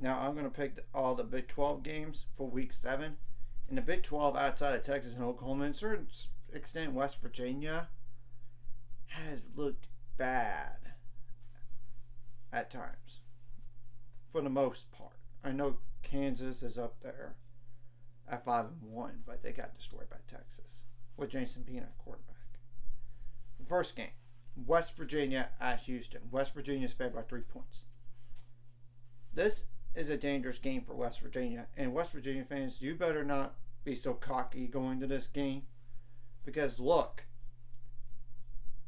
Now I'm going to pick all the Big 12 games for Week 7. In the Big 12, outside of Texas and Oklahoma, and to a certain extent West Virginia, has looked bad at times, for the most part. I know Kansas is up there at 5-1, but they got destroyed by Texas with Jason Bean at quarterback. The first game, West Virginia at Houston. West Virginia is favored by 3 points. This is a dangerous game for West Virginia, and West Virginia fans, you better not be so cocky going to this game, because look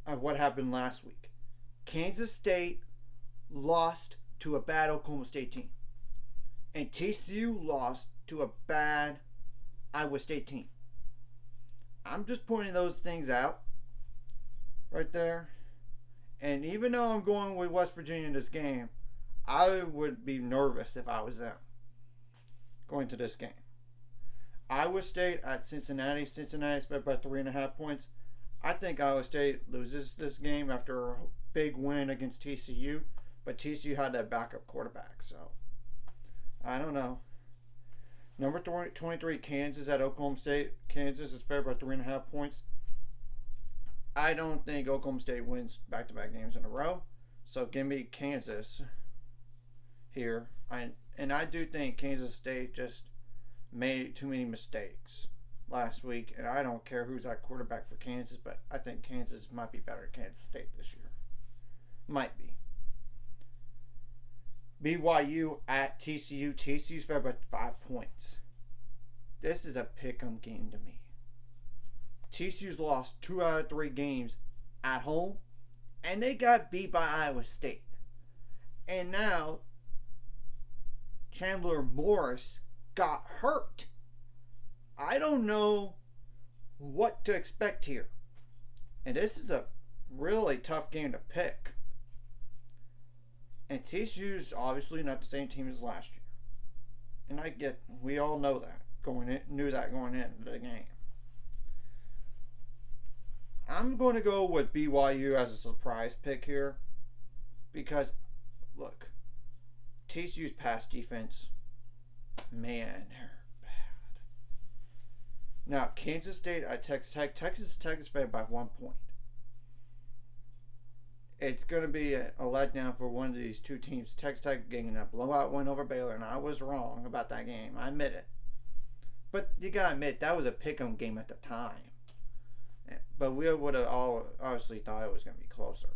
at what happened last week. Kansas State lost to a bad Oklahoma State team, and TCU lost to a bad Iowa State team. I'm just pointing those things out right there. And even though I'm going with West Virginia in this game, I would be nervous if I was them going to this game. Iowa State at Cincinnati. Cincinnati's fed by 3.5 points. I think Iowa State loses this game after a big win against TCU, but TCU had that backup quarterback, so I don't know. Number 23, Kansas at Oklahoma State. Kansas is favored by 3.5 points. I don't think Oklahoma State wins back-to-back games in a row, so give me Kansas here. And I do think Kansas State just made too many mistakes last week, and I don't care who's at quarterback for Kansas, but I think Kansas might be better than Kansas State this year. Might be. BYU at TCU. TCU's favored by 5 points. This is a pick-em game to me. TCU's lost 2 out of 3 games at home, and they got beat by Iowa State. And now Chandler Morris got hurt. I don't know what to expect here. And this is a really tough game to pick. And TCU's obviously not the same team as last year. And we all know that knew that going into the game. I'm going to go with BYU as a surprise pick here because, look, TCU's pass defense, man, they're bad. Now, Kansas State at Texas Tech. Texas Tech is favored by 1 point. It's going to be a letdown for one of these two teams. Texas Tech getting a blowout win over Baylor, and I was wrong about that game. I admit it. But you got to admit, that was a pick-em game at the time. But we would have all obviously thought it was going to be closer.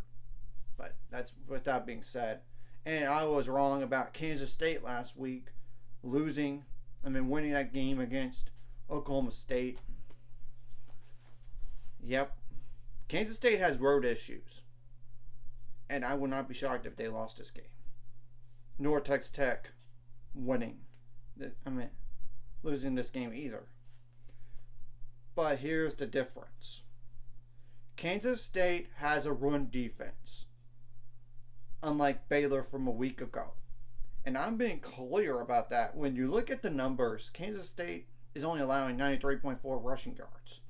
But that's with that being said. And I was wrong about Kansas State last week winning that game against Oklahoma State. Yep. Kansas State has road issues. And I would not be shocked if they lost this game. Nor Texas Tech losing this game either. But here's the difference. Kansas State has a run defense, unlike Baylor from a week ago. And I'm being clear about that. When you look at the numbers, Kansas State is only allowing 93.4 rushing yards.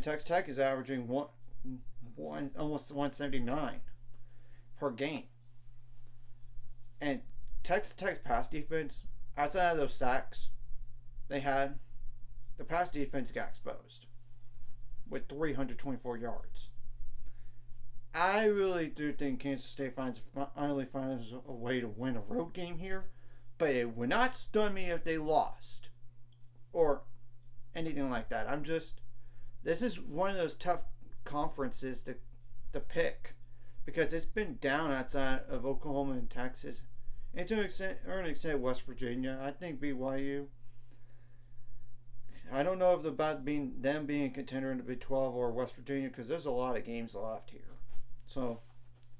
Texas Tech is averaging almost 179 per game. And Texas Tech's pass defense, outside of those sacks they had, the pass defense got exposed with 324 yards. I really do think Kansas State finally finds a way to win a road game here, but it would not stun me if they lost or anything like that. This is one of those tough conferences to pick because it's been down outside of Oklahoma and Texas, and to an extent West Virginia. I think BYU, I don't know if about them being a contender in the Big 12 or West Virginia because there's a lot of games left here. So,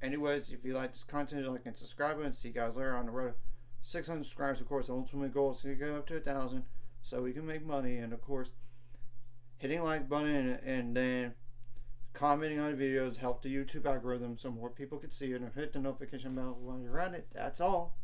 anyways, if you like this content, like and subscribe, and see you guys later on the road. 600 subscribers, of course. The ultimate goal is to get up to 1,000 so we can make money. And of course, hitting like button and then commenting on videos help the YouTube algorithm so more people can see it, and hit the notification bell while you're at it. That's all.